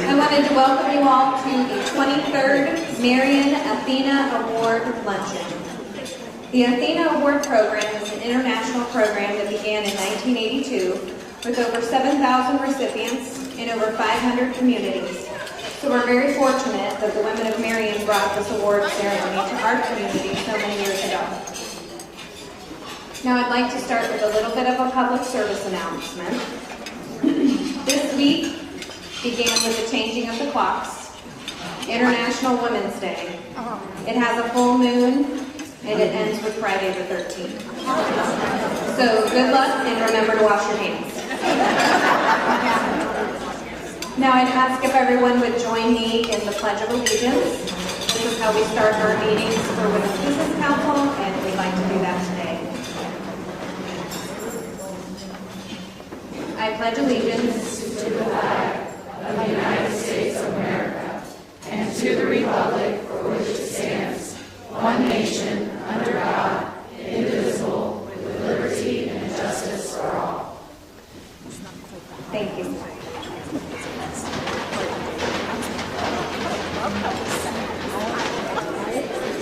I wanted to welcome you all to the 23rd Marion Athena Award Luncheon. The Athena Award program is an international program that began in 1982 with over 7,000 recipients in over 500 communities. So we're very fortunate that the women of Marion brought this award ceremony to our community so many years ago. Now I'd like to start with a little bit of a public service announcement. This week began with the changing of the clocks, International Women's Day. It has a full moon, and it ends with Friday the 13th. So good luck, and remember to wash your hands. Now I'd ask if everyone would join me in the Pledge of Allegiance. This is how we start our meetings for Women's Business Council, and we'd like to do that today. I pledge allegiance to the flag of the United States of America and to the republic for which it stands, one nation, under God, indivisible, with liberty and justice for all. Thank you.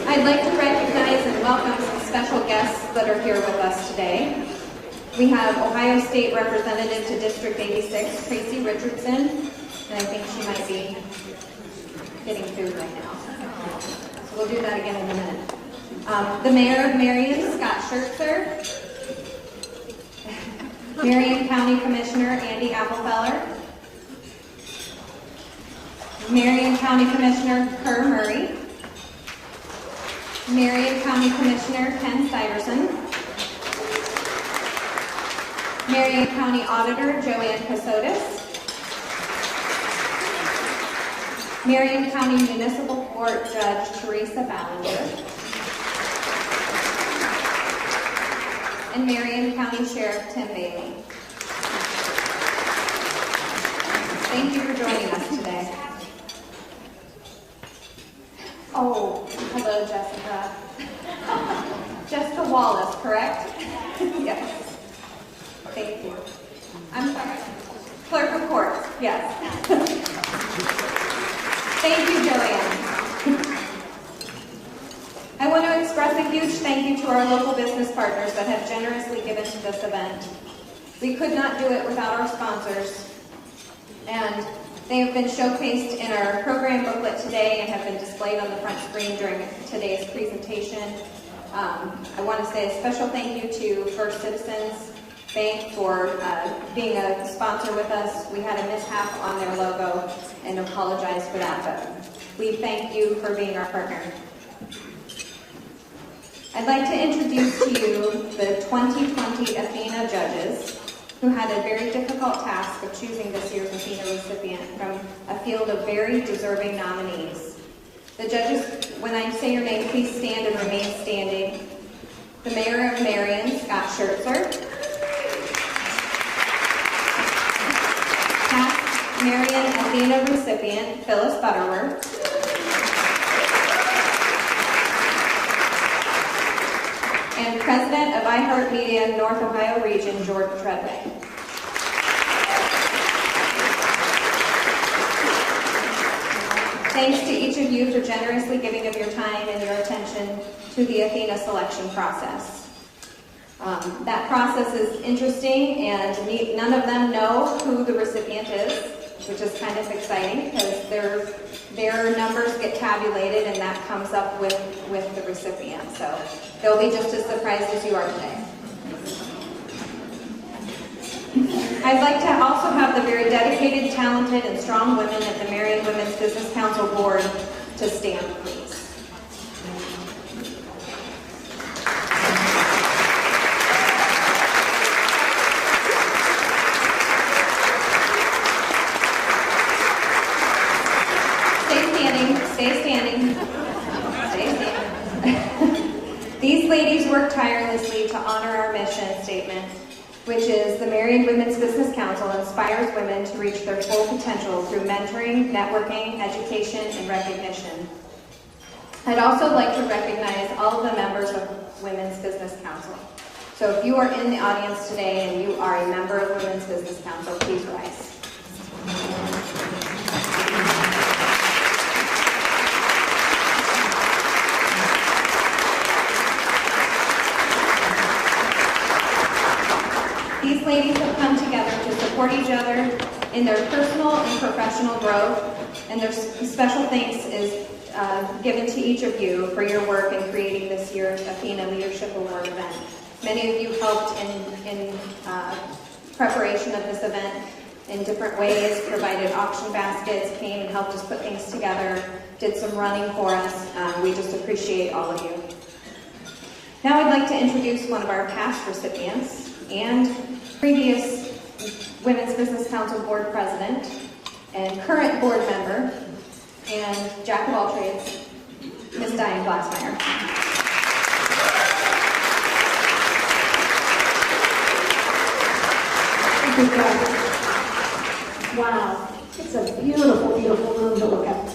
I'd like to recognize and welcome some special guests that are here with us today. We have Ohio State Representative to District 86, Tracy Richardson, and I think she might be getting food right now. So we'll do that again in a minute. The Mayor of Marion, Scott Schertzer. Marion County Commissioner, Andy Applefeller. Marion County Commissioner, Kerr Murray. Marion County Commissioner, Ken Stuyvesant. Marion County Auditor, Joanne Casotis. Marion County Municipal Court Judge, Teresa Ballinger. And Marion County Sheriff, Tim Bailey. Thank you for joining us today. Oh, hello, Jessica. Jessica Wallace, correct? Yes. Thank you. I'm sorry. Clerk of Courts, yes. Thank you, Joanne. I want to express a huge thank you to our local business partners that have generously given to this event. We could not do it without our sponsors, and they have been showcased in our program booklet today and have been displayed on the front screen during today's presentation. I want to say a special thank you to First Citizens Bank for being a sponsor with us. We had a mishap on their logo and apologize for that, but we thank you for being our partner. I'd like to introduce to you the 2020 Athena judges, who had a very difficult task of choosing this year's Athena recipient from a field of very deserving nominees. The judges, when I say your name, please stand and remain standing. The Mayor of Marion, Scott Schertzer. Past Marion Athena recipient, Phyllis Butterworth. And President of iHeartMedia North Ohio Region, Jordan Treadway. Thanks to each of you for generously giving of your time and your attention to the Athena selection process. That process is interesting, and none of them know who the recipient is, which is kind of exciting because their numbers get tabulated and that comes up with the recipient. So they'll be just as surprised as you are today. I'd like to also have the very dedicated, talented, and strong women at the Marion Women's Business Council Board to stand, please. Stay standing. Stay standing. These ladies work tirelessly to honor our mission statement, which is the Marion Women's Business Council inspires women to reach their full potential through mentoring, networking, education, and recognition. I'd also like to recognize all of the members of Women's Business Council. So if you are in the audience today and you are a member of Women's Business Council, please rise. have come together to support each other in their personal and professional growth, and their special thanks is given to each of you for your work in creating this year's Athena Leadership Award event. Many of you helped in preparation of this event in different ways, provided auction baskets, came and helped us put things together, did some running for us. We just appreciate all of you. Now I'd like to introduce one of our past recipients and previous Women's Business Council Board President and current board member and jack of all trades, Ms. Diane Glassmeyer. Thank you, guys. Wow, it's a beautiful, beautiful room to look at.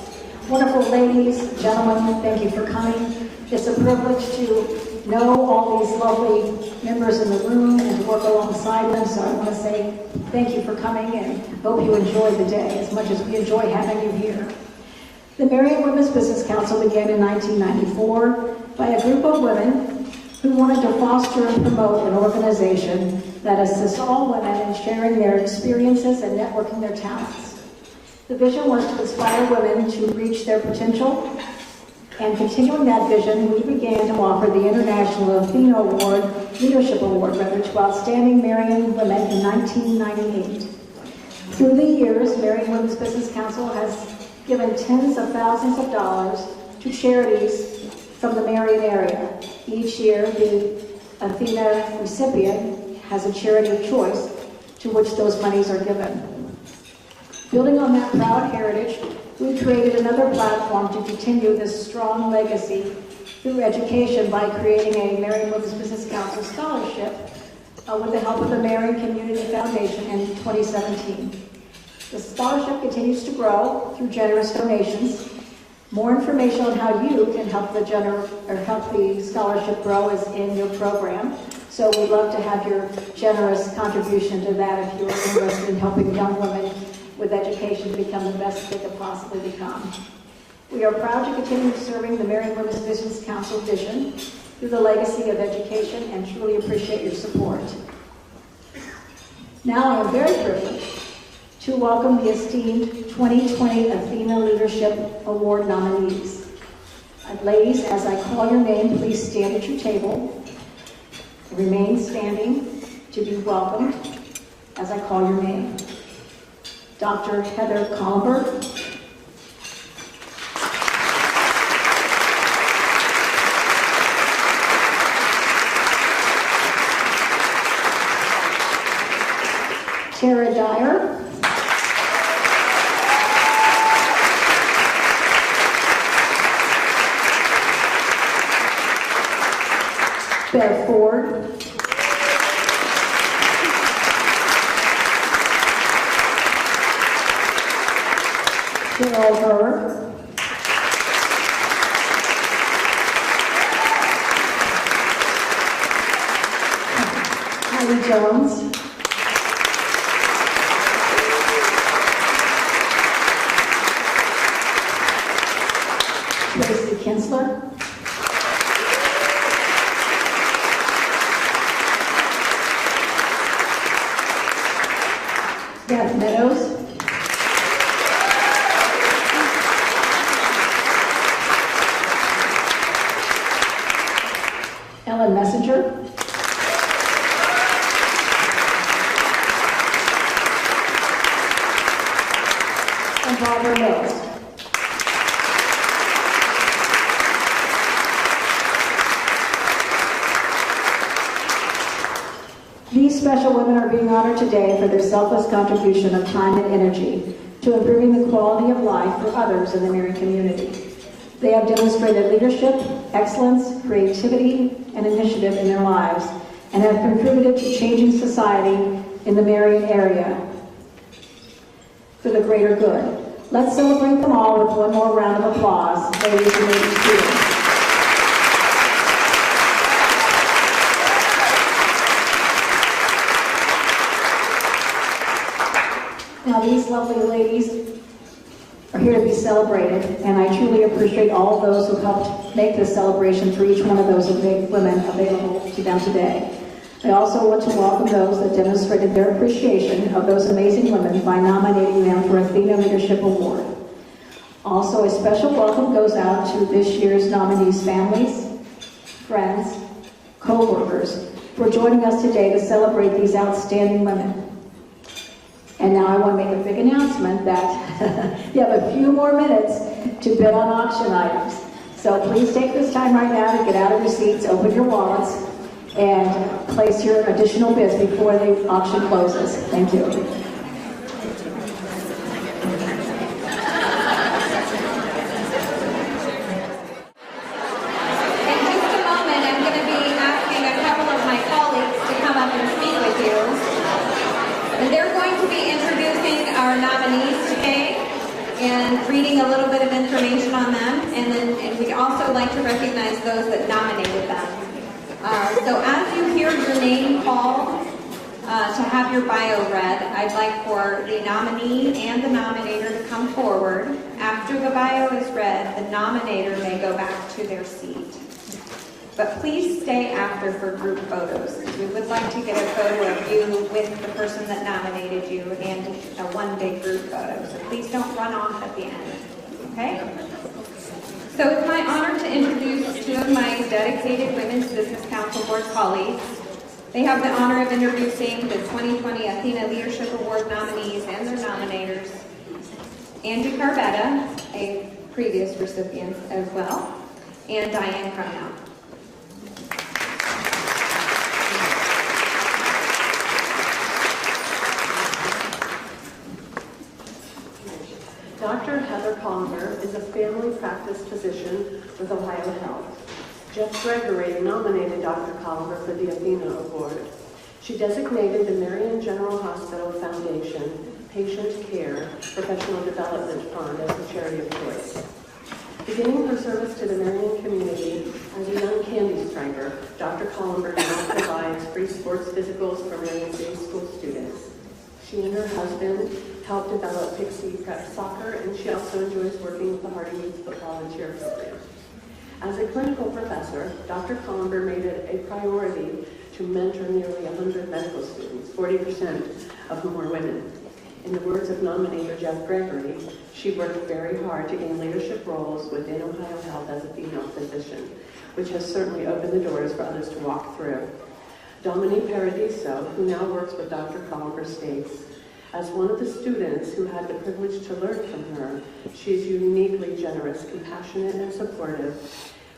Wonderful ladies, gentlemen, thank you for coming. It's a privilege to know all these lovely members in the room and to work alongside them, so I want to say thank you for coming and hope you enjoy the day as much as we enjoy having you here. The Marion Women's Business Council began in 1994 by a group of women who wanted to foster and promote an organization that assists all women in sharing their experiences and networking their talents. The vision was to inspire women to reach their potential, and continuing that vision, we began to offer the International Athena Award, Leadership Award, to outstanding Marion women in 1998. Through the years, Marion Women's Business Council has given tens of thousands of dollars to charities from the Marion area. Each year, the Athena recipient has a charity of choice to which those monies are given. Building on that proud heritage, we created another platform to continue this strong legacy through education by creating a Marion Women's Business Council scholarship with the help of the Marion Community Foundation in 2017. The scholarship continues to grow through generous donations. More information on how you can help the scholarship grow is in your program. So we'd love to have your generous contribution to that if you're interested in helping young women with education to become the best they could possibly become. We are proud to continue serving the Marion Women's Business Council vision through the legacy of education and truly appreciate your support. Now I am very privileged to welcome the esteemed 2020 Athena Leadership Award nominees. Ladies, as I call your name, please stand at your table. Remain standing to be welcomed as I call your name. Dr. Heather Collenberg, Tara Dyer, Bev Ford, Carol Burr, Heidi Jones, Tracy Kinsler, Beth Meadows, Ellen Messenger, and Barbara Mills. These special women are being honored today for their selfless contribution of time and energy to improving the quality of life for others in the Marion community. They have demonstrated leadership, excellence, creativity, and initiative in their lives, and have contributed to changing society in the Marion area for the greater good. Let's celebrate them all with one more round of applause. Ladies and ladies, now these lovely ladies are here to be celebrated, and I truly appreciate all of those who helped make this celebration for each one of those women available to them today. I also want to welcome those that demonstrated their appreciation of those amazing women by nominating them for Athena Leadership Award. Also, a special welcome goes out to this year's nominees' families, friends, co-workers for joining us today to celebrate these outstanding women. And now I want to make a big announcement that you have a few more minutes to bid on auction items. So please take this time right now to get out of your seats, open your wallets, and place your additional bids before the auction closes. Thank you. Reading a little bit of information on them, and we'd also like to recognize those that nominated them. So as you hear your name called to have your bio read, I'd like for the nominee and the nominator to come forward. After the bio is read, the nominator may go back to their seat. But please stay after for group photos. We would like to get a photo of you with the person that nominated you and a one big group photo. So please don't run off at the end, okay? So it's my honor to introduce two of my dedicated Women's Business Council Board colleagues. They have the honor of introducing the 2020 Athena Leadership Award nominees and their nominators. Angie Carbetta, a previous recipient as well, and Diane Cronow. Dr. Heather Collender is a family practice physician with Ohio Health. Jeff Gregory nominated Dr. Collender for the Athena Award. She designated the Marion General Hospital Foundation Patient Care Professional Development Fund as the charity of choice. Beginning her service to the Marion community as a young candy striker, Dr. Collender now provides free sports physicals for Marion City School students. She and her husband helped develop Pixie Prep Soccer, and she also enjoys working with the Hardy Youth Volunteer Program. As a clinical professor, Dr. Collender made it a priority to mentor nearly 100 medical students, 40% of whom were women. In the words of nominator Jeff Gregory, she worked very hard to gain leadership roles within Ohio Health as a female physician, which has certainly opened the doors for others to walk through. Dominique Paradiso, who now works with Dr. Collender, states, as one of the students who had the privilege to learn from her, she is uniquely generous, compassionate, and supportive,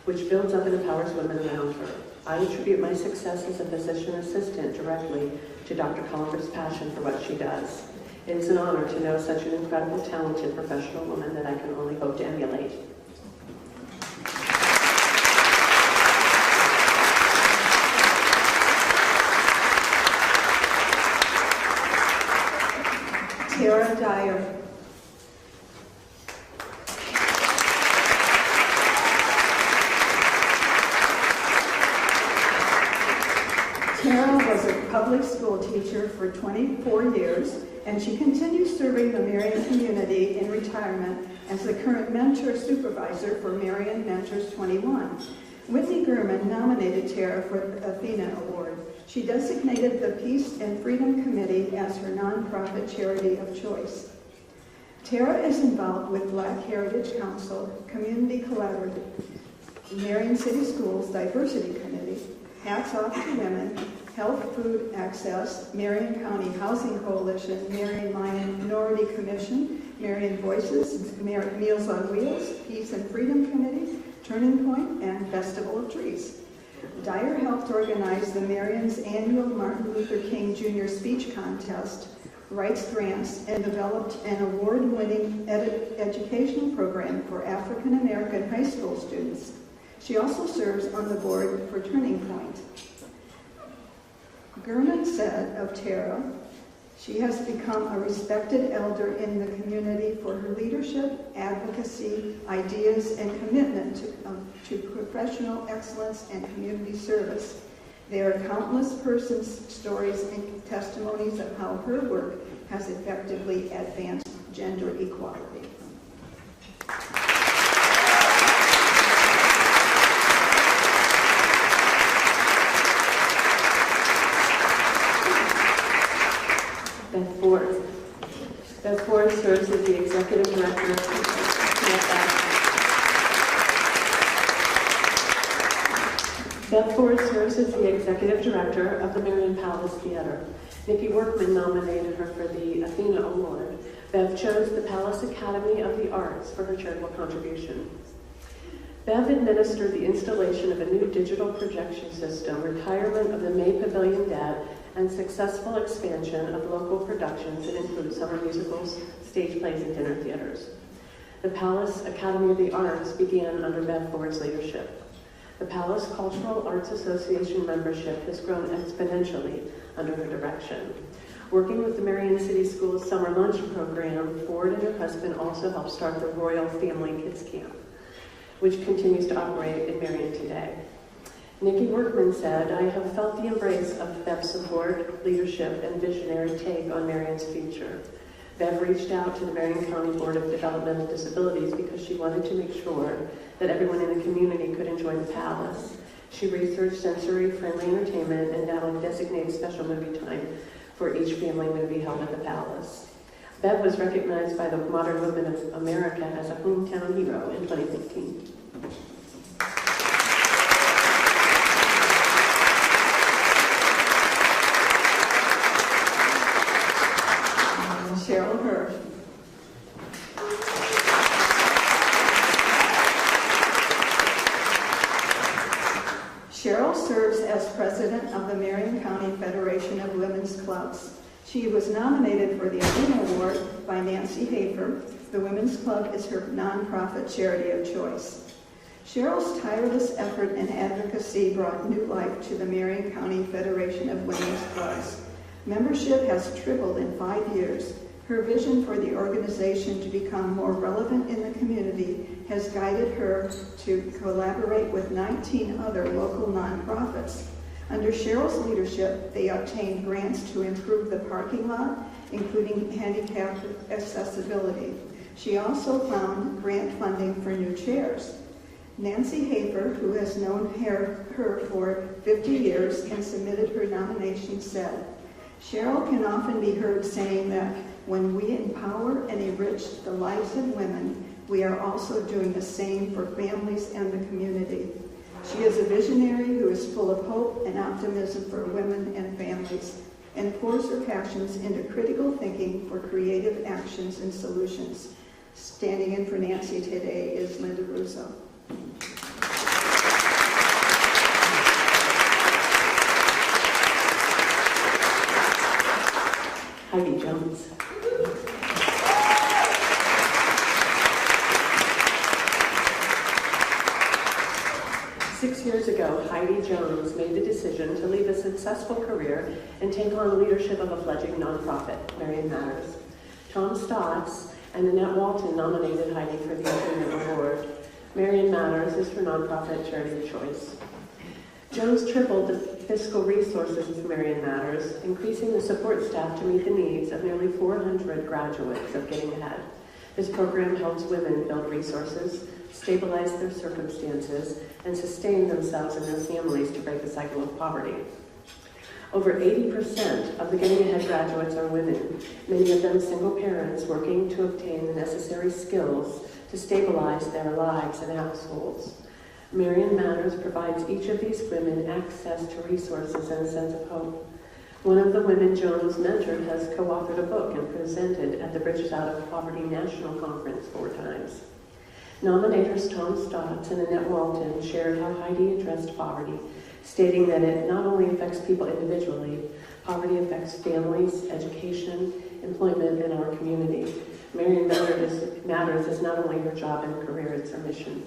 which builds up and empowers women around her. I attribute my success as a physician assistant directly to Dr. Collender's passion for what she does. It is an honor to know such an incredible, talented professional woman that I can only hope to emulate. Tara Dyer. Tara was a public school teacher for 24 years, and she continues serving the Marion community in retirement as the current mentor supervisor for Marion Mentors 21. Whitney Gurman nominated Tara for the Athena Award. She designated the Peace and Freedom Committee as her nonprofit charity of choice. Tara is involved with Black Heritage Council, Community Collaborative, Marion City Schools Diversity Committee, Hats Off to Women, Health Food Access, Marion County Housing Coalition, Marion Minority Commission, Marion Voices, Meals on Wheels, Peace and Freedom Committee, Turning Point, and Festival of Trees. Dyer helped organize the Marion's annual Martin Luther King Jr. Speech Contest, writes grants, and developed an award-winning educational program for African American high school students. She also serves on the board for Turning Point. Gurman said of Tara, she has become a respected elder in the community for her leadership, advocacy, ideas, and commitment to professional excellence and community service. There are countless persons' stories and testimonies of how her work has effectively advanced gender equality. Beth Ford. Beth Ford serves as the Executive Director of Beth Ford serves as the Executive Director of the Marion Palace Theater. Nikki Workman nominated her for the Athena Award. Bev chose the Palace Academy of the Arts for her charitable contribution. Bev administered the installation of a new digital projection system, retirement of the May Pavilion debt, and successful expansion of local productions that include summer musicals, stage plays, and dinner theaters. The Palace Academy of the Arts began under Bev Ford's leadership. The Palace Cultural Arts Association membership has grown exponentially under her direction. Working with the Marion City Schools Summer Lunch Program, Ford and her husband also helped start the Royal Family Kids Camp, which continues to operate in Marion today. Nikki Workman said, "I have felt the embrace of Bev's support, leadership, and visionary take on Marion's future. Bev reached out to the Marion County Board of Developmental Disabilities because she wanted to make sure that everyone in the community could enjoy the Palace. She researched sensory-friendly entertainment and now designates special movie time for each family movie held at the Palace." Bev was recognized by the Modern Women of America as a hometown hero in 2015. Cheryl Hirsch. Cheryl serves as president of the Marion County Federation of Women's Clubs. She was nominated for the Athena Award by Nancy Hafer. The Women's Club is her nonprofit charity of choice. Cheryl's tireless effort and advocacy brought new life to the Marion County Federation of Women's Clubs. Membership has tripled in 5 years. Her vision for the organization to become more relevant in the community has guided her to collaborate with 19 other local nonprofits. Under Cheryl's leadership, they obtained grants to improve the parking lot, including handicap accessibility. She also found grant funding for new chairs. Nancy Hafer, who has known her for 50 years and submitted her nomination, said, "Cheryl can often be heard saying that when we empower and enrich the lives of women, we are also doing the same for families and the community. She is a visionary who is full of hope and optimism for women and families, and pours her passions into critical thinking for creative actions and solutions." Standing in for Nancy today is Linda Russo. Heidi Jones. Years ago, Heidi Jones made the decision to leave a successful career and take on leadership of a fledgling nonprofit, Marion Matters. Tom Stotts and Annette Walton nominated Heidi for the Athena Award. Marion Matters is her nonprofit charity of choice. Jones tripled the fiscal resources of Marion Matters, increasing the support staff to meet the needs of nearly 400 graduates of Getting Ahead. This program helps women build resources, stabilize their circumstances, and sustain themselves and their families to break the cycle of poverty. Over 80% of the Getting Ahead graduates are women, many of them single parents working to obtain the necessary skills to stabilize their lives and households. Marion Matters provides each of these women access to resources and a sense of hope. One of the women Jones mentored has co-authored a book and presented at the Bridges Out of Poverty National Conference 4 times. Nominators Tom Stotts and Annette Walton shared how Heidi addressed poverty, stating that it not only affects people individually, poverty affects families, education, employment, and our community. Marion Matters is not only her job and career, it's her mission.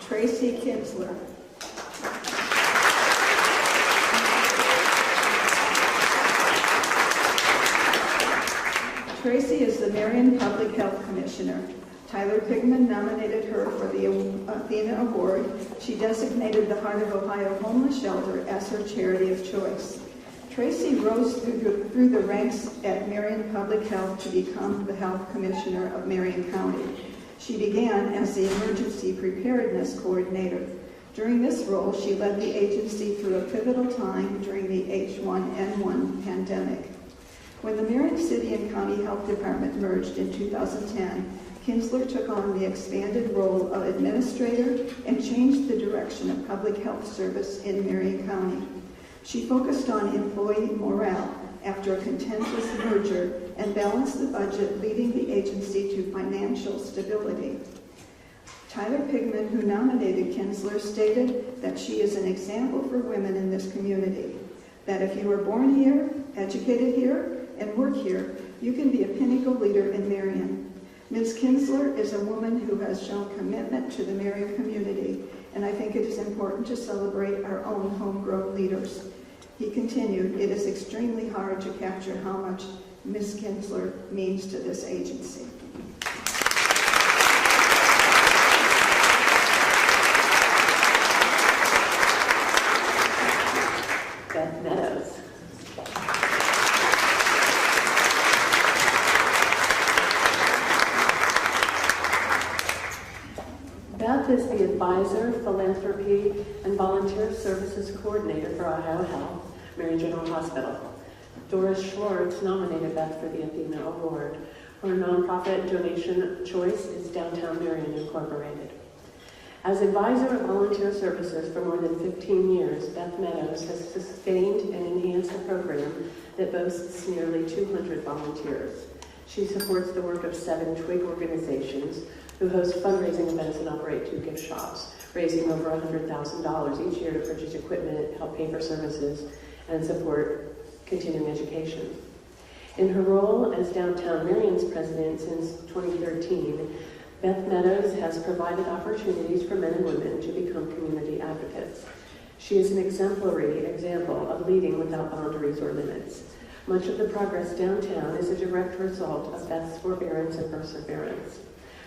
Tracy Kinsler. Tracy is the Marion Public Health Commissioner. Tyler Pigman nominated her for the Athena Award. She designated the Heart of Ohio Homeless Shelter as her charity of choice. Tracy rose through the ranks at Marion Public Health to become the Health Commissioner of Marion County. She began as the Emergency Preparedness Coordinator. During this role, she led the agency through a pivotal time during the H1N1 pandemic. When the Marion City and County Health Department merged in 2010, Kinsler took on the expanded role of administrator and changed the direction of public health service in Marion County. She focused on employee morale after a contentious merger and balanced the budget, leading the agency to financial stability. Tyler Pigman, who nominated Kinsler, stated that she is an example for women in this community, that if you were born here, educated here, and work here, you can be a pinnacle leader in Marion. Ms. Kinsler is a woman who has shown commitment to the Marion community, and I think it is important to celebrate our own homegrown leaders. He continued, it is extremely hard to capture how much Ms. Kinsler means to this agency. Beth Meadows. Beth is the Advisor, Philanthropy, and Volunteer Services Coordinator for Ohio Health, Marion General Hospital. Doris Schwartz nominated Beth for the Athena Award. Her nonprofit donation choice is Downtown Marion Incorporated. As Advisor of Volunteer Services for more than 15 years, Beth Meadows has sustained and enhanced a program that boasts nearly 200 volunteers. She supports the work of 7 Twig organizations who host fundraising events and operate 2 gift shops, raising over $100,000 each year to purchase equipment, help pay for services, and support continuing education. In her role as Downtown Marion's president since 2013, Beth Meadows has provided opportunities for men and women to become community advocates. She is an exemplary example of leading without boundaries or limits. Much of the progress downtown is a direct result of Beth's forbearance and perseverance.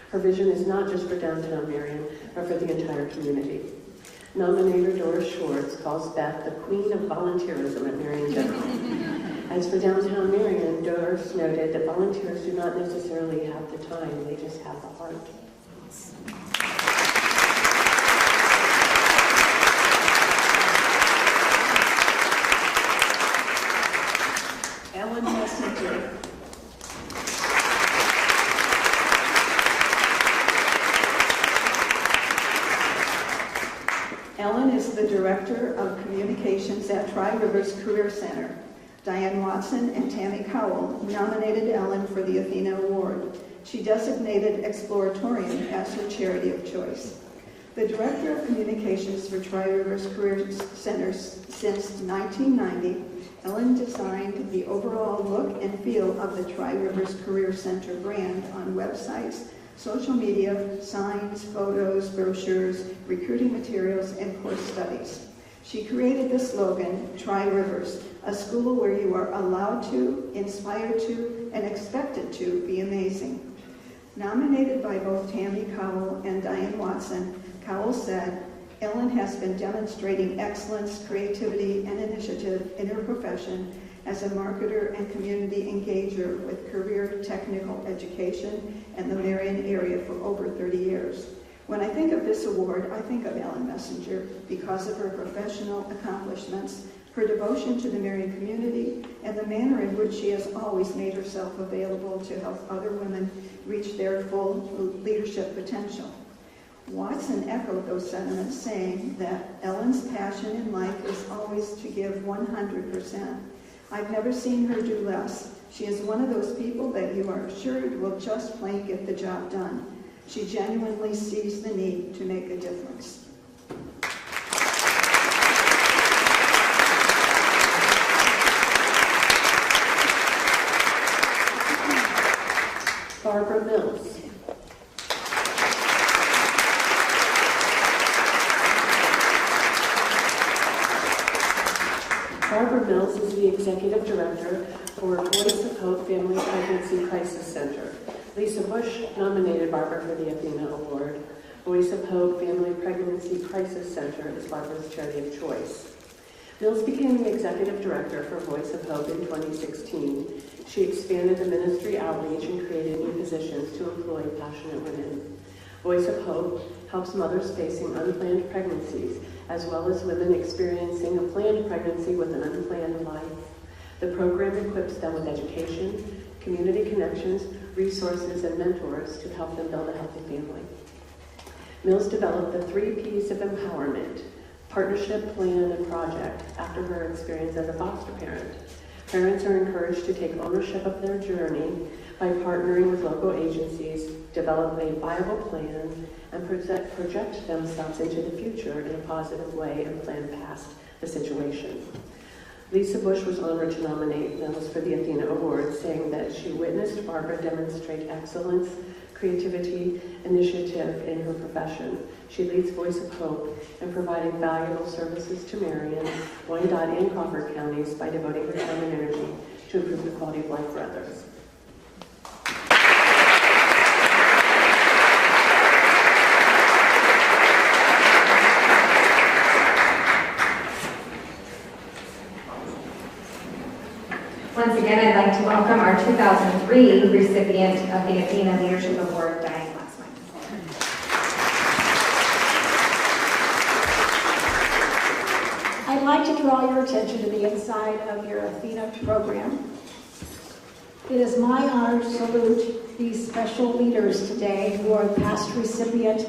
Her vision is not just for downtown Marion, but for the entire community. Nominator Doris Schwartz calls Beth the queen of volunteerism at Marion General. As for downtown Marion, Doris noted that volunteers do not necessarily have the time, they just have the heart. Ellen Messenger. Ellen is the Director of Communications at Tri-Rivers Career Center. Diane Watson and Tammy Cowell nominated Ellen for the Athena Award. She designated Exploratorium as her charity of choice. The Director of Communications for Tri-Rivers Career Center since 1990, Ellen designed the overall look and feel of the Tri-Rivers Career Center brand on websites, social media, signs, photos, brochures, recruiting materials, and course studies. She created the slogan, Tri-Rivers, a school where you are allowed to, inspired to, and expected to be amazing. Nominated by both Tammy Cowell and Diane Watson, Cowell said, Ellen has been demonstrating excellence, creativity, and initiative in her profession as a marketer and community engager with career technical education in the Marion area for over 30 years. When I think of this award, I think of Ellen Messenger because of her professional accomplishments, her devotion to the Marion community, and the manner in which she has always made herself available to help other women reach their full leadership potential. Watson echoed those sentiments, saying that Ellen's passion in life is always to give 100%. I've never seen her do less. She is one of those people that you are assured will just plain get the job done. She genuinely sees the need to make a difference. Barbara Mills. Barbara Mills is the Executive Director for Voice of Hope Family Pregnancy Crisis Center. Lisa Bush nominated Barbara for the Athena Award. Voice of Hope Family Pregnancy Crisis Center is Barbara's charity of choice. Mills became the Executive Director for Voice of Hope in 2016. She expanded the ministry outreach and created new positions to employ passionate women. Voice of Hope helps mothers facing unplanned pregnancies, as well as women experiencing a planned pregnancy with an unplanned life. The program equips them with education, community connections, resources, and mentors to help them build a healthy family. Mills developed the 3 P's of empowerment: partnership, plan, and project, after her experience as a foster parent. Parents are encouraged to take ownership of their journey by partnering with local agencies, develop a viable plan, and project themselves into the future in a positive way and plan past the situation. Lisa Bush was honored to nominate Mills for the Athena Award, saying that she witnessed Barbara demonstrate excellence, creativity, initiative in her profession. She leads Voice of Hope in providing valuable services to Marion, Wyandotte, and Crawford counties by devoting her time and energy to improve the quality of life for others. Once again, I'd like to welcome our 2003 recipient of the Athena Leadership Award, Diane Glassman. I'd like to draw your attention to the inside of your Athena program. It is my honor to salute these special leaders today who are past recipient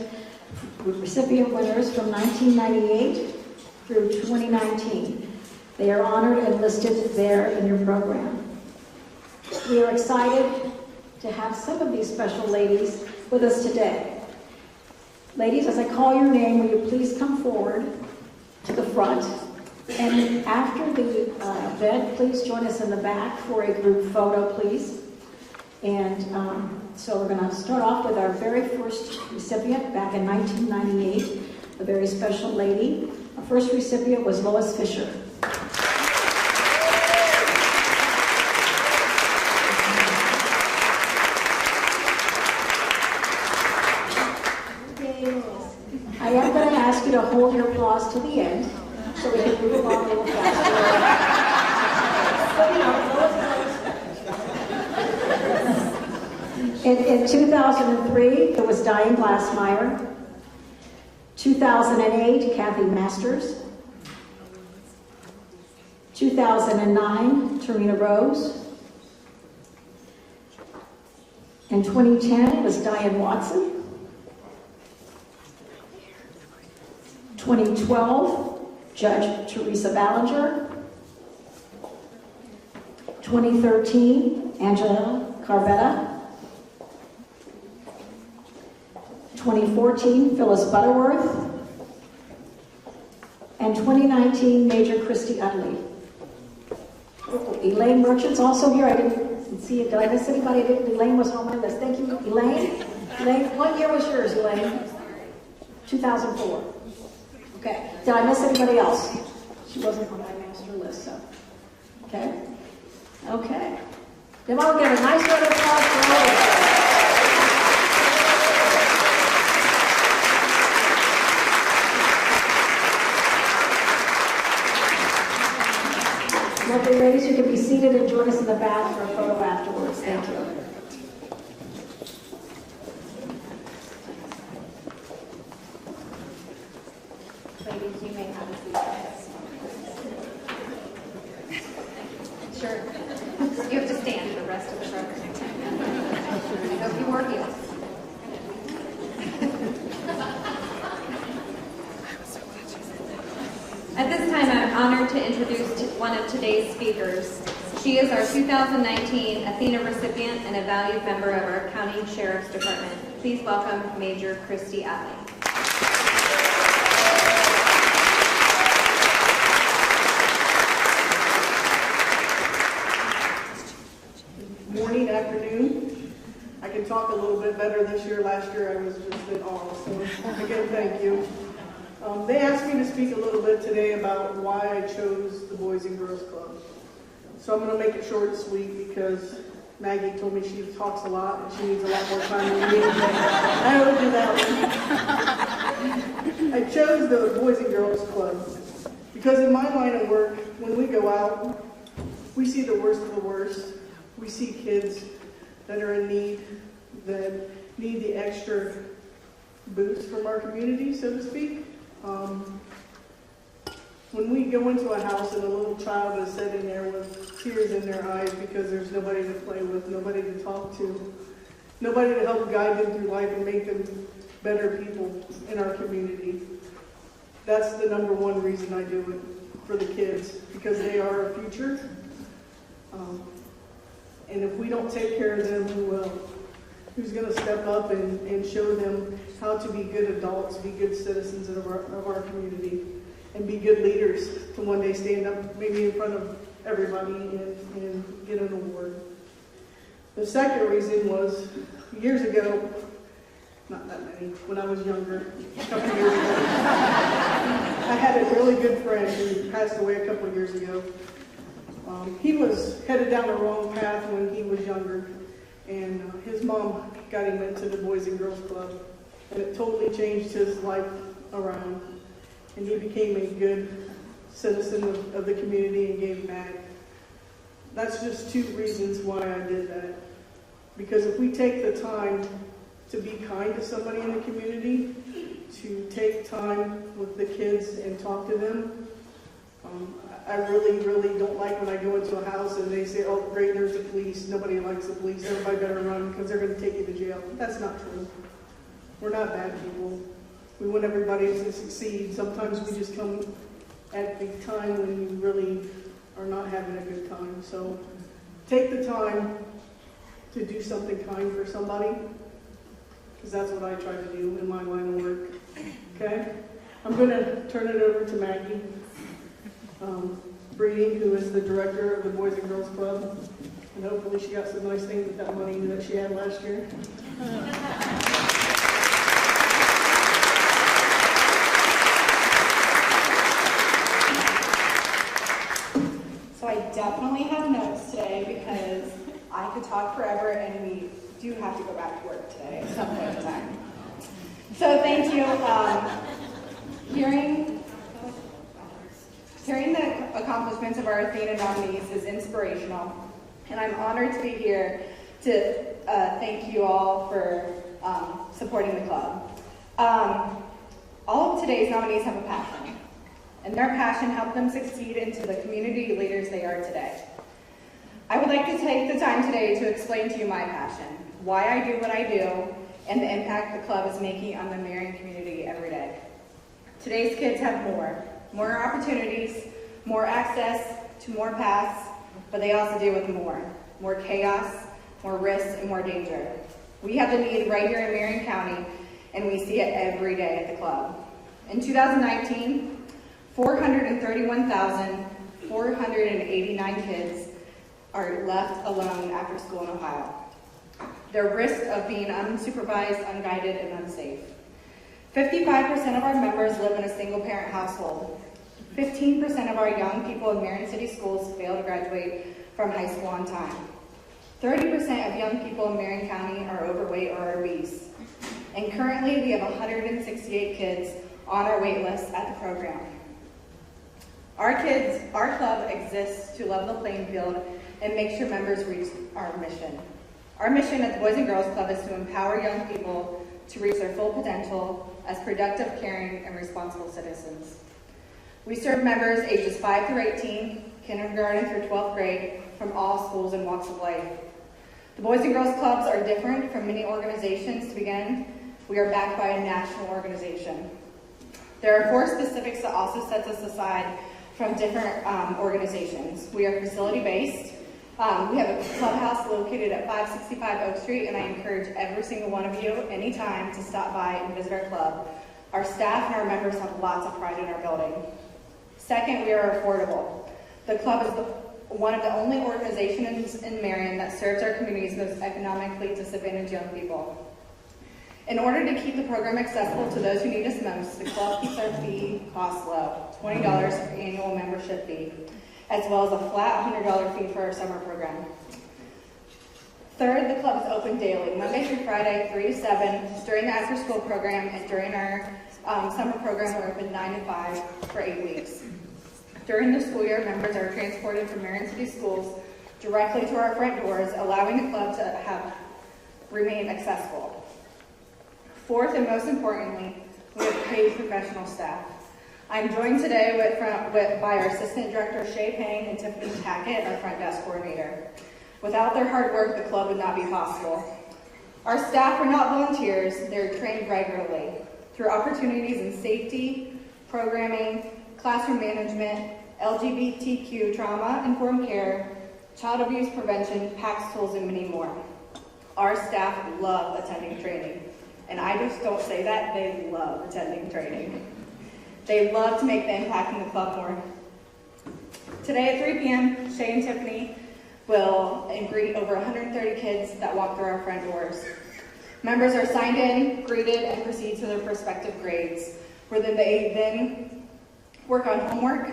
winners from 1998 through 2019. They are honored and listed there in your program. We are excited to have some of these special ladies with us today. Ladies, as I call your name, will you please come forward to the front? And after the event, please join us in the back for a group photo, please. And so we're going to start off with our very first recipient back in 1998, a very special lady. Our first recipient was Lois Fisher. I am going to ask you to hold your applause to the end so we can move along a little faster. In 2003, it was Diane Glassmeyer. 2008, Kathy Masters. 2009, Tarina Rose. In 2010, it was Diane Watson. 2012, Judge Teresa Ballinger. 2013, Angela Carvetta. 2014, Phyllis Butterworth. And 2019, Major Christy Utley. Elaine Merchant's also here. I didn't see it. Did I miss anybody? Elaine was on my list. Thank you, Elaine. Elaine, what year was yours, Elaine? 2004. Okay. Did I miss anybody else? She wasn't on my master list, so. Okay. Okay. Then I'll give a nice round of applause for all of them. Lovely ladies, you can be seated and join us in the back for a photo afterwards. Thank you. Ladies, you may have a seat. Sure. You have to stand for the rest of the program. I hope you wore heels. At this time, I'm honored to introduce one of today's speakers. She is our 2019 Athena recipient and a valued member of our County Sheriff's Department. Please welcome Major Christy Utley. Morning, afternoon. I can talk a little bit better this year. Last year I was just in awe, so again, thank you. They asked me to speak a little bit today about why I chose the Boys and Girls Club. So I'm going to make it short and sweet because Maggie told me she talks a lot and she needs a lot more time than me. I will do that one. I chose the Boys and Girls Club because in my line of work, when we go out, we see the worst of the worst. We see kids that are in need, that need the extra boost from our community, so to speak. When we go into a house and a little child is sitting there with tears in their eyes because there's nobody to play with, nobody to talk to, nobody to help guide them through life and make them better people in our community, that's the number one reason I do it, for the kids, because they are our future. And if we don't take care of them, who will? Who's going to step up and show them how to be good adults, be good citizens of our community, and be good leaders to one day stand up maybe in front of everybody and get an award. The second reason was years ago, not that many, when I was younger, a couple years ago, I had a really good friend who passed away a couple of years ago. He was headed down the wrong path when he was younger, and his mom got him into the Boys and Girls Club, and it totally changed his life around, and he became a good citizen of the community and gave back. That's just two reasons why I did that. Because if we take the time to be kind to somebody in the community, to take time with the kids and talk to them, I really, really don't like when I go into a house and they say, oh, great, there's the police. Nobody likes the police. Everybody better run because they're going to take you to jail. That's not true. We're not bad people. We want everybody to succeed. Sometimes we just come at the time when you really are not having a good time. So take the time to do something kind for somebody, because that's what I try to do in my line of work. Okay? I'm going to turn it over to Maggie Breeding, who is the director of the Boys and Girls Club, and hopefully she got some nice things with that money that she had last year. So I definitely have notes today because I could talk forever and we do have to go back to work today at some point in time. So thank you. Hearing the accomplishments of our Athena nominees is inspirational, and I'm honored to be here to thank you all for supporting the club. All of today's nominees have a passion, and their passion helped them succeed into the community leaders they are today. I would like to take the time today to explain to you my passion, why I do what I do, and the impact the club is making on the Marion community every day. Today's kids have more opportunities, more access to more paths, but they also deal with more chaos, more risks, and more danger. We have the need right here in Marion County, and we see it every day at the club. In 2019, 431,489 kids are left alone after school in Ohio. Their risk of being unsupervised, unguided, and unsafe. 55% of our members live in a single-parent household. 15% of our young people in Marion City schools fail to graduate from high school on time. 30% of young people in Marion County are overweight or obese. And currently, we have 168 kids on our wait list at the program. Our club exists to level the playing field and make sure members reach our mission. Our mission at the Boys and Girls Club is to empower young people to reach their full potential as productive, caring, and responsible citizens. We serve members ages 5 through 18, kindergarten through 12th grade, from all schools and walks of life. The Boys and Girls Clubs are different from many organizations. To begin, we are backed by a national organization. There are 4 specifics that also sets us aside from different organizations. We are facility-based. We have a clubhouse located at 565 Oak Street, and I encourage every single one of you anytime to stop by and visit our club. Our staff and our members have lots of pride in our building. Second, we are affordable. The club is one of the only organizations in Marion that serves our community's most economically disadvantaged young people. In order to keep the program accessible to those who need us most, the club keeps our fee costs low, $20 for annual membership fee, as well as a flat $100 fee for our summer program. Third, the club is open daily, Monday through Friday, 3 to 7, during the after-school program, and during our summer program, we're open 9 to 5 for 8 weeks. During the school year, members are transported from Marion City schools directly to our front doors, allowing the club to remain accessible. Fourth, and most importantly, we have paid professional staff. I'm joined today by our Assistant Director, Shay Payne, and Tiffany Tackett, our Front Desk Coordinator. Without their hard work, the club would not be possible. Our staff are not volunteers, they're trained regularly through opportunities in safety, programming, classroom management, LGBTQ trauma-informed care, child abuse prevention, PACS tools, and many more. Our staff love attending training. And I just don't say that, they love attending training. They love to make the impact in the club more. Today at 3 p.m., Shay and Tiffany will greet over 130 kids that walk through our front doors. Members are signed in, greeted, and proceed to their respective grades, where they then work on homework.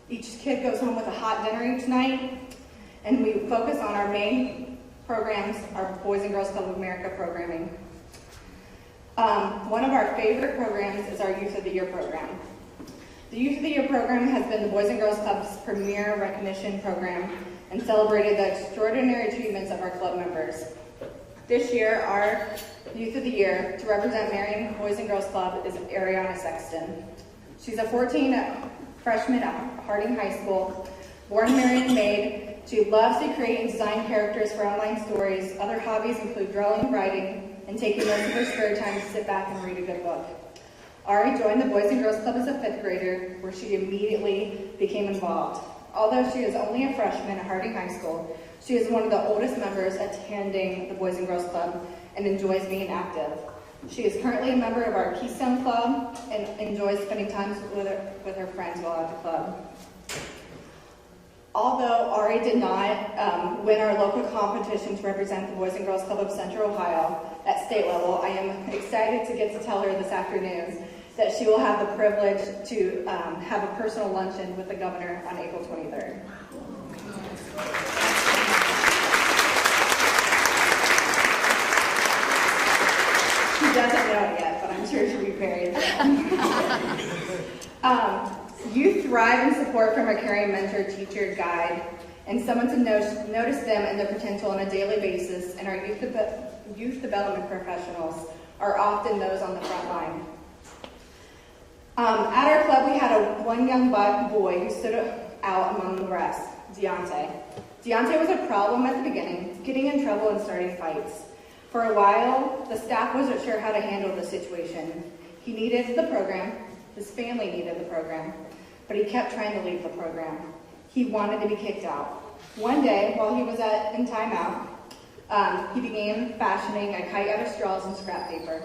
Each kid goes home with a hot dinner each night, and we focus on our main programs, our Boys and Girls Club of America programming. One of our favorite programs is our Youth of the Year program. The Youth of the Year program has been the Boys and Girls Club's premier recognition program and celebrated the extraordinary achievements of our club members. This year, our Youth of the Year, to represent Marion Boys and Girls Club, is Ariana Sexton. She's a 14 freshman at Harding High School, born Marion Maid. She loves to create and design characters for online stories. Other hobbies include drawing, writing, and taking most of her spare time to sit back and read a good book. Ari joined the Boys and Girls Club as a 5th grader, where she immediately became involved. Although she is only a freshman at Harding High School, she is one of the oldest members attending the Boys and Girls Club and enjoys being active. She is currently a member of our Keystone Club and enjoys spending time with her friends while at the club. Although Ari did not win our local competition to represent the Boys and Girls Club of Central Ohio at state level, I am excited to get to tell her this afternoon that she will have the privilege to have a personal luncheon with the governor on April 23rd. She doesn't know it yet, but I'm sure she'll be very excited. Youth thrive in support from a caring mentor, teacher, guide, and someone to notice them and their potential on a daily basis, and our youth development professionals are often those on the front line. At our club, we had one young boy who stood out among the rest, Deontay. Deontay was a problem at the beginning, getting in trouble and starting fights. For a while, the staff wasn't sure how to handle the situation. He needed the program, his family needed the program, but he kept trying to leave the program. He wanted to be kicked out. One day, while he was in timeout, he began fashioning a kite out of straws and scrap paper.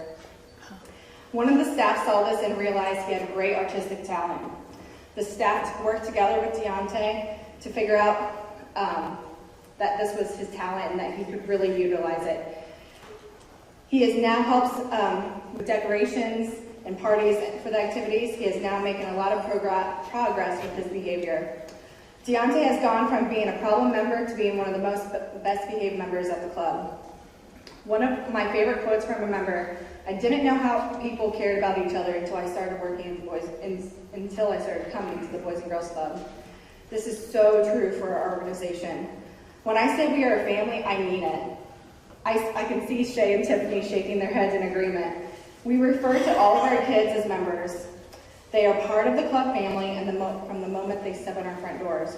One of the staff saw this and realized he had great artistic talent. The staff worked together with Deontay to figure out that this was his talent and that he could really utilize it. He has now helps with decorations and parties for the activities. He is now making a lot of progress with his behavior. Deontay has gone from being a problem member to being one of the best behaved members at the club. One of my favorite quotes from a member: "I didn't know how people cared about each other until I started working until I started coming to the Boys and Girls Club." This is so true for our organization. When I say we are a family, I mean it. I can see Shay and Tiffany shaking their heads in agreement. We refer to all of our kids as members. They are part of the club family and from the moment they step in our front doors.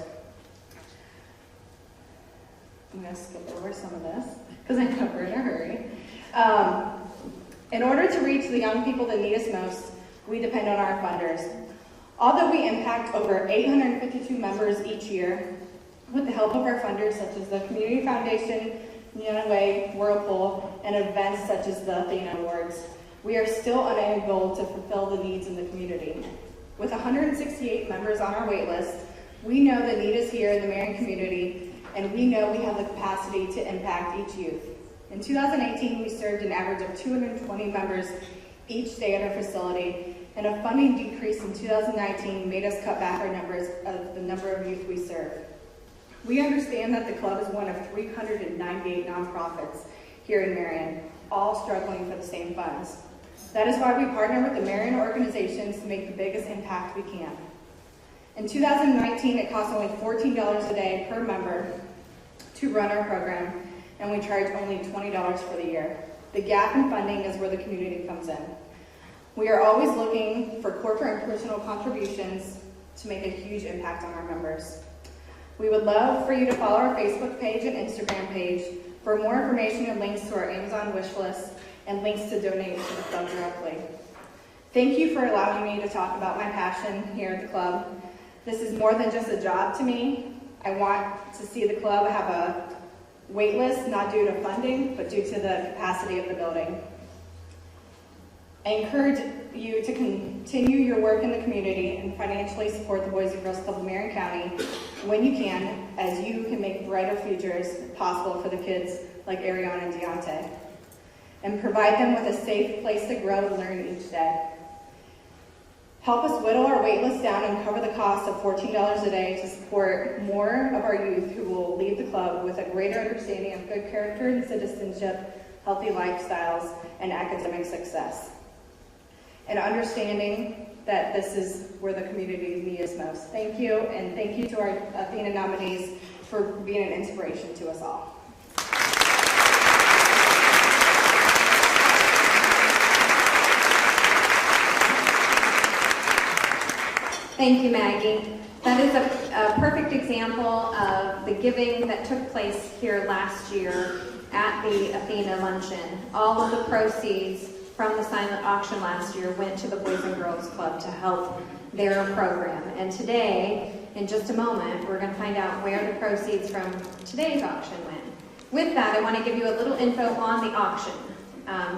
I'm going to skip over some of this because I know we're in a hurry. In order to reach the young people that need us most, we depend on our funders. Although we impact over 852 members each year, with the help of our funders such as the Community Foundation, Way, Whirlpool, and events such as the Athena Awards, we are still unable to fulfill the needs in the community. With 168 members on our wait list, we know the need is here in the Marion community, and we know we have the capacity to impact each youth. In 2018, we served an average of 220 members each day at our facility, and a funding decrease in 2019 made us cut back our numbers of the number of youth we serve. We understand that the club is one of 398 nonprofits here in Marion, all struggling for the same funds. That is why we partner with the Marion organizations to make the biggest impact we can. In 2019, it cost only $14 a day per member to run our program, and we charge only $20 for the year. The gap in funding is where the community comes in. We are always looking for corporate and personal contributions to make a huge impact on our members. We would love for you to follow our Facebook page and Instagram page for more information and links to our Amazon wish list and links to donate to the club directly. Thank you for allowing me to talk about my passion here at the club. This is more than just a job to me. I want to see the club have a wait list, not due to funding, but due to the capacity of the building. I encourage you to continue your work in the community and financially support the Boys and Girls Club of Marion County when you can, as you can make brighter futures possible for the kids like Ariana and Deontay, and provide them with a safe place to grow and learn each day. Help us whittle our wait list down and cover the cost of $14 a day to support more of our youth who will leave the club with a greater understanding of good character and citizenship, healthy lifestyles, and academic success. And understanding that this is where the community needs us most. Thank you, and thank you to our Athena nominees for being an inspiration to us all. Thank you, Maggie. That is a perfect example of the giving that took place here last year at the Athena Luncheon. All of the proceeds from the silent auction last year went to the Boys and Girls Club to help their program. And today, in just a moment, we're going to find out where the proceeds from today's auction went. With that, I want to give you a little info on the auction.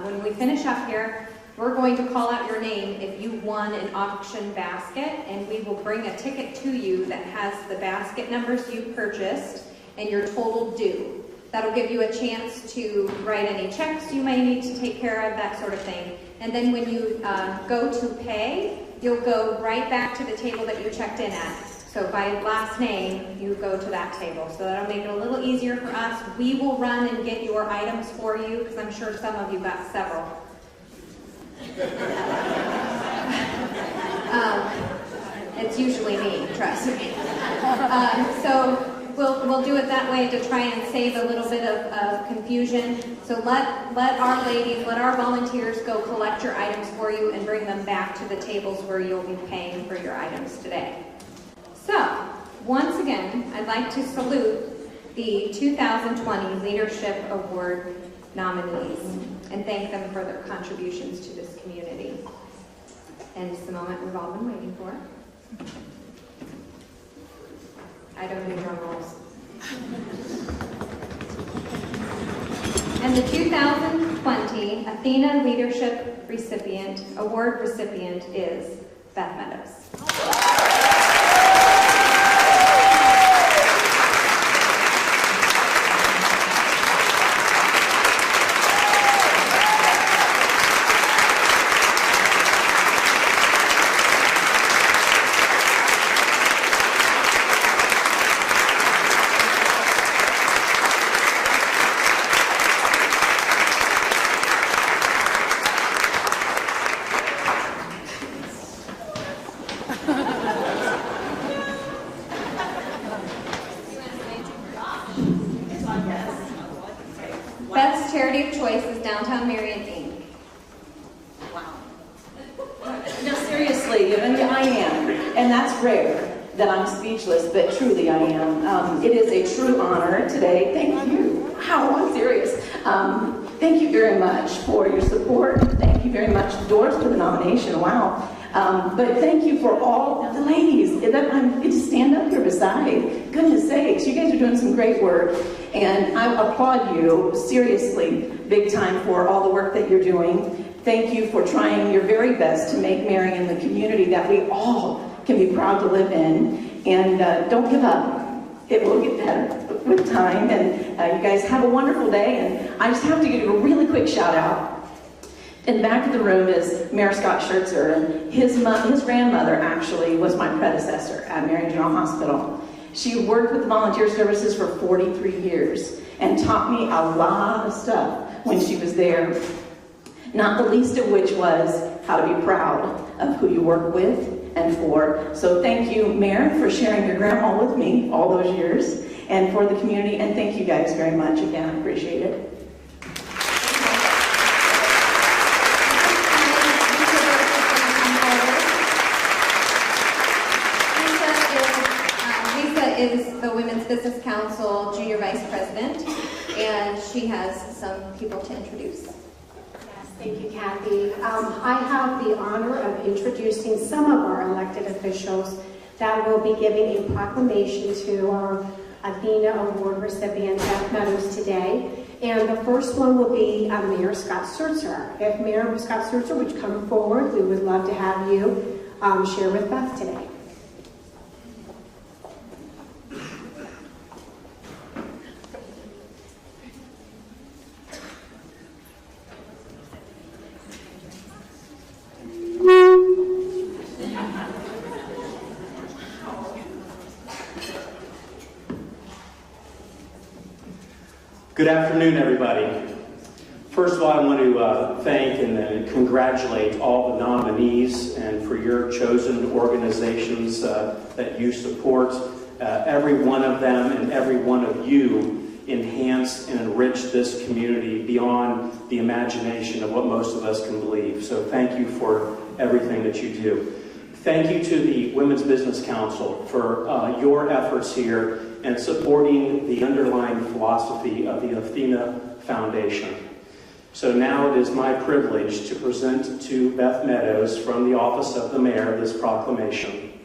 When we finish up here, we're going to call out your name if you won an auction basket, and we will bring a ticket to you that has the basket numbers you purchased and your total due. That'll give you a chance to write any checks you may need to take care of, that sort of thing. And then when you go to pay, you'll go right back to the table that you checked in at. So by last name, you go to that table. So that'll make it a little easier for us. We will run and get your items for you, because I'm sure some of you got several. It's usually me, trust me. So we'll do it that way to try and save a little bit of confusion. So let our ladies, let our volunteers go collect your items for you and bring them back to the tables where you'll be paying for your items today. So, once again, I'd like to salute the 2020 Leadership Award nominees and thank them for their contributions to this community. And it's the moment we've all been waiting for. I don't do drum rolls. And the 2020 Athena Leadership Award recipient is Beth Meadows. Beth's charity of choice is Downtown Marion, Inc. Wow. No, seriously, I am. And that's rare that I'm speechless, but truly I am. It is a true honor today. Thank you. Wow, I'm serious. Thank you very much for your support. Thank you very much, Doris, for the nomination. Wow. But thank you for all the ladies that I get to stand up here beside. Goodness sakes, you guys are doing some great work. And I applaud you, seriously, big time, for all the work that you're doing. Thank you for trying your very best to make Marion the community that we all can be proud to live in. And don't give up. It will get better with time. And you guys have a wonderful day. And I just have to give you a really quick shout out. In the back of the room is Mayor Scott Schertzer, and his grandmother actually was my predecessor at Marion General Hospital. She worked with volunteer services for 43 years and taught me a lot of stuff when she was there, not the least of which was how to be proud of who you work with and for. So thank you, Mayor, for sharing your grandma with me all those years, and for the community, and thank you guys very much again. I appreciate it. Women's Business Council Junior Vice President, and she has some people to introduce. Yes, thank you, Kathy. I have the honor of introducing some of our elected officials that will be giving a proclamation to our Athena Award recipient, Beth Meadows, today. And the first one will be Mayor Scott Surtzer. If Mayor Scott Surtzer would come forward, we would love to have you share with Beth today. Good afternoon, everybody. First of all, I want to thank and congratulate all the nominees and for your chosen organizations that you support. Every one of them and every one of you enhance and enrich this community beyond the imagination of what most of us can believe. So thank you for everything that you do. Thank you to the Women's Business Council for your efforts here and supporting the underlying philosophy of the Athena Foundation. So now it is my privilege to present to Beth Meadows from the office of the mayor this proclamation.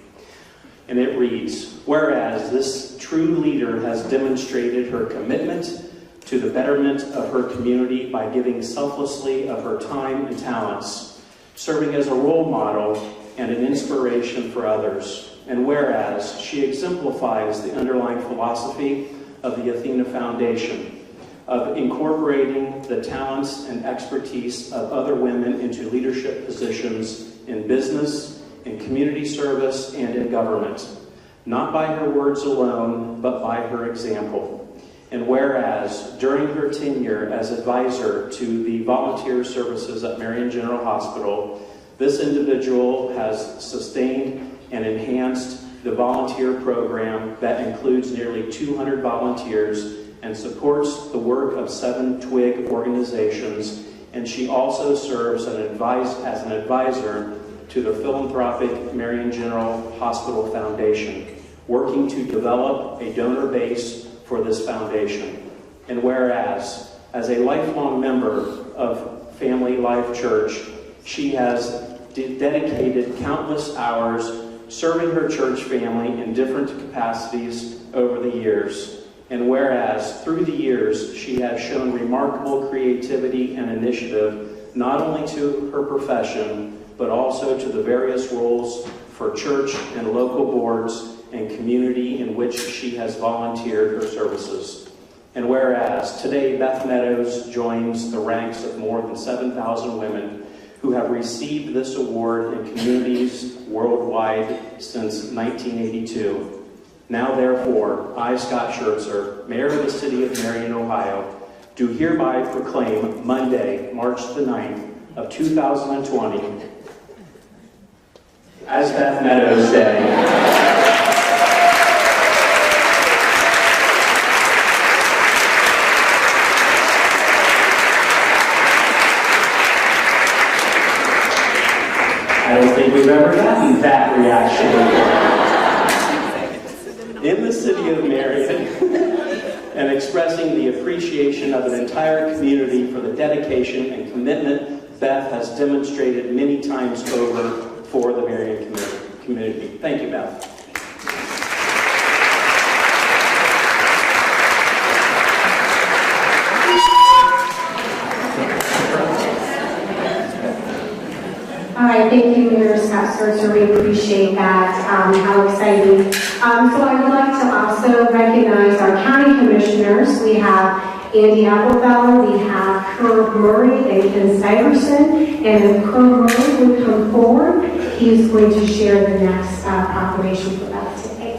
And it reads, whereas this true leader has demonstrated her commitment to the betterment of her community by giving selflessly of her time and talents, serving as a role model and an inspiration for others. And whereas she exemplifies the underlying philosophy of the Athena Foundation of incorporating the talents and expertise of other women into leadership positions in business, in community service, and in government, not by her words alone, but by her example. And whereas during her tenure as advisor to the volunteer services at Marion General Hospital, this individual has sustained and enhanced the volunteer program that includes nearly 200 volunteers and supports the work of 7 twig organizations. And she also serves as an advisor to the philanthropic Marion General Hospital Foundation, working to develop a donor base for this foundation. And whereas, as a lifelong member of Family Life Church, she has dedicated countless hours serving her church family in different capacities over the years. And whereas through the years she has shown remarkable creativity and initiative not only to her profession but also to the various roles for church and local boards and community in which she has volunteered her services. And whereas today Beth Meadows joins the ranks of more than 7,000 women who have received this award in communities worldwide since 1982. Now therefore, I, Scott Schertzer, Mayor of the City of Marion, Ohio, do hereby proclaim Monday, March the 9th of 2020 as Beth Meadows Day. I don't think we've ever gotten that reaction before. In the city of Marion, and expressing the appreciation of an entire community for the dedication and commitment Beth has demonstrated many times over for the Marion community. Thank you, Beth. All right, thank you, Mayor Scott Schertzer. We appreciate that. How exciting. So I would like to also recognize our county commissioners. We have Andy Applefeller, we have Herb Murray and Ken Syverson. And if Herb Murray would come forward, he's going to share the next proclamation for us today.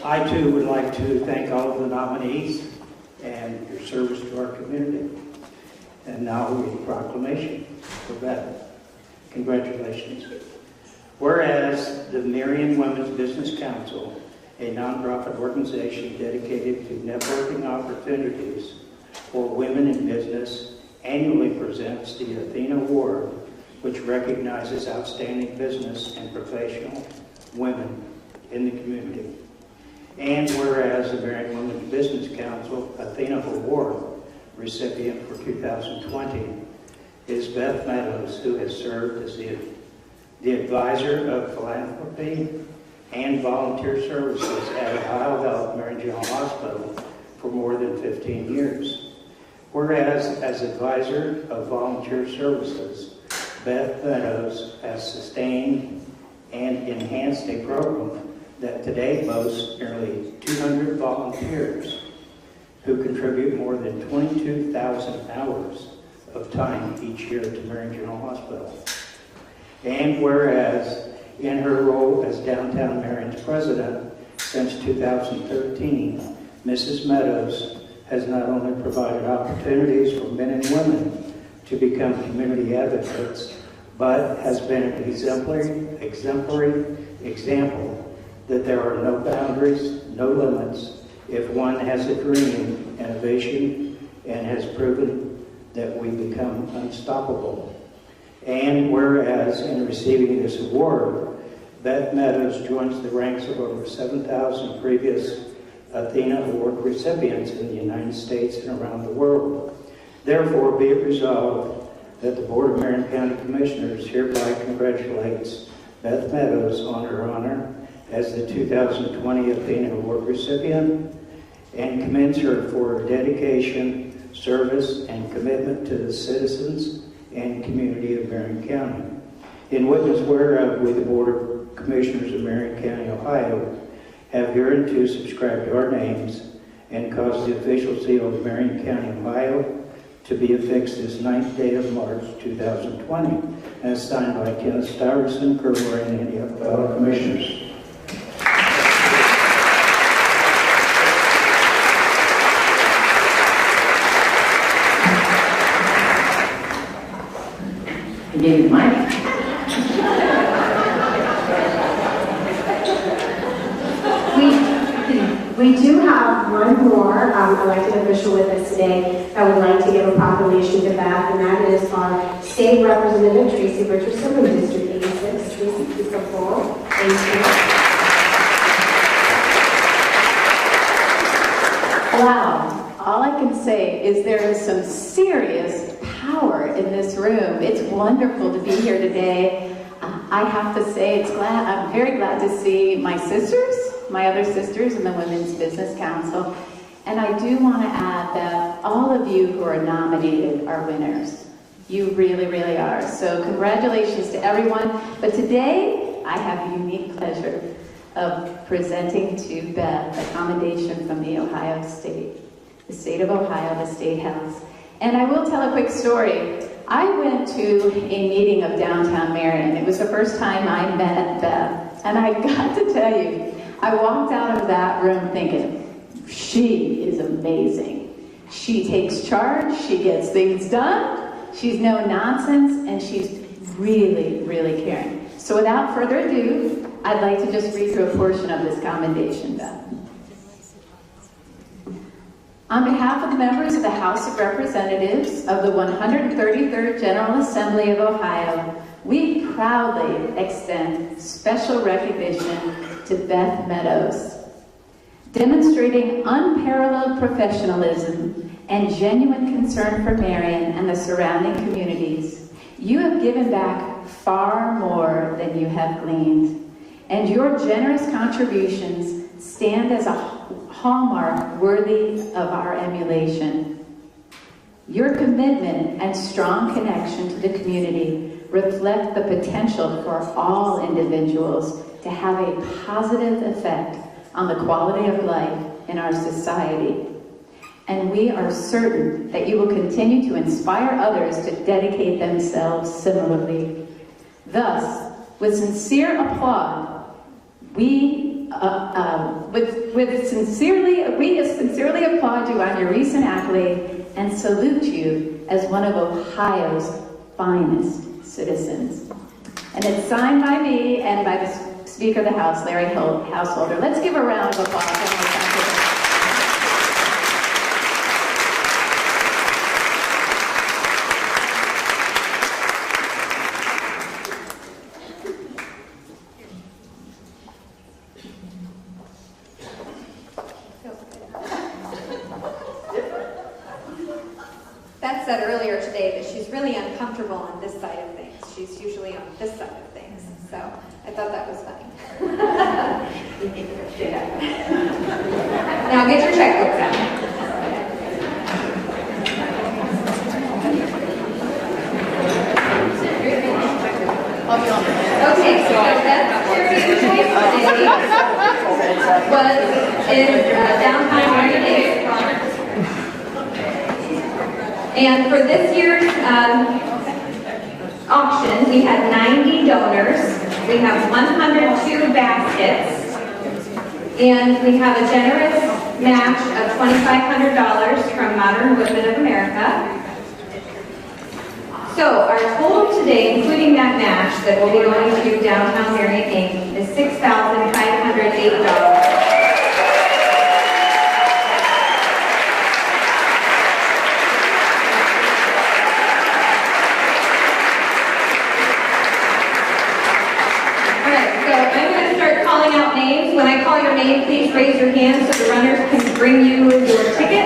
I too would like to thank all of the nominees and your service to our community. And now we have a proclamation for Beth. Congratulations. Whereas the Marion Women's Business Council a nonprofit organization dedicated to networking opportunities for women in business, annually presents the Athena Award, which recognizes outstanding business and professional women in the community. And whereas the Marion Women's Business Council Athena Award recipient for 2020 is Beth Meadows, who has served as the advisor of philanthropy and volunteer services at Ohio Health Marion General Hospital for more than 15 years. Whereas as advisor of volunteer services, Beth Meadows has sustained and enhanced a program that today boasts nearly 200 volunteers who contribute more than 22,000 hours of time each year to Marion General Hospital. And whereas in her role as Downtown Marion's president since 2013, Mrs. Meadows has not only provided opportunities for men and women to become community advocates, but has been an exemplary example that there are no boundaries, no limits, if one has a dream and a vision, and has proven that we become unstoppable. And whereas in receiving this award, Beth Meadows joins the ranks of over 7,000 previous Athena Award recipients in the United States and around the world. Therefore, be it resolved that the Board of Marion County Commissioners hereby congratulates Beth Meadows on her honor as the 2020 Athena Award recipient and commends her for her dedication, service, and commitment to the citizens and community of Marion County. In witness whereof, we, the Board of Commissioners of Marion County, Ohio, have hereunto subscribed our names and caused the official seal of Marion County, Ohio, to be affixed this 9th day of March 2020, as signed by Kenneth Stuyvesant, Kerber, and any of fellow commissioners. You gave me the mic. We do have one more elected official with us today that would like to give a proclamation to Beth, and that is our State Representative Tracy Richardson from District 86. Tracy, please come forward. Thank you. Wow. All I can say is there is some serious power in this room. It's wonderful to be here today. I have to say I'm very glad to see my sisters, my other sisters in the Women's Business Council. And I do want to add that all of you who are nominated are winners. You really, really are. So congratulations to everyone. But today, I have the unique pleasure of presenting to Beth a commendation from the Ohio State, the state of Ohio, the State House. And I will tell a quick story. I went to a meeting of Downtown Marion. It was the first time I met Beth. And I got to tell you, I walked out of that room thinking, she is amazing. She takes charge, she gets things done, she's no nonsense, and she's really, really caring. So without further ado, I'd like to just read through a portion of this commendation, Beth. On behalf of the members of the House of Representatives of the 133rd General Assembly of Ohio, we proudly extend special recognition to Beth Meadows. Demonstrating unparalleled professionalism and genuine concern for Marion and the surrounding communities, you have given back far more than you have gleaned, and your generous contributions stand as a hallmark worthy of our emulation. Your commitment and strong connection to the community reflect the potential for all individuals to have a positive effect on the quality of life in our society. And we are certain that you will continue to inspire others to dedicate themselves similarly. Thus, with sincere applause, we sincerely applaud you on your recent accolade and salute you as one of Ohio's finest citizens. And it's signed by me and by the Speaker of the House, Larry Householder. Let's give a round of applause. Beth said earlier today that she's really uncomfortable on this side of things. She's usually on this side of things. So I thought that was funny. Now get your checkbooks out. Okay, so Beth's charity of choice today is downtown Marion. And for this year's auction, we had 90 donors. We have 102 baskets. And we have a generous match of $2,500 from Modern Women of America. So our total today, including that match that will be going to downtown Marion Inc., is $6,508. When I call your name, please raise your hand so the runners can bring you your ticket.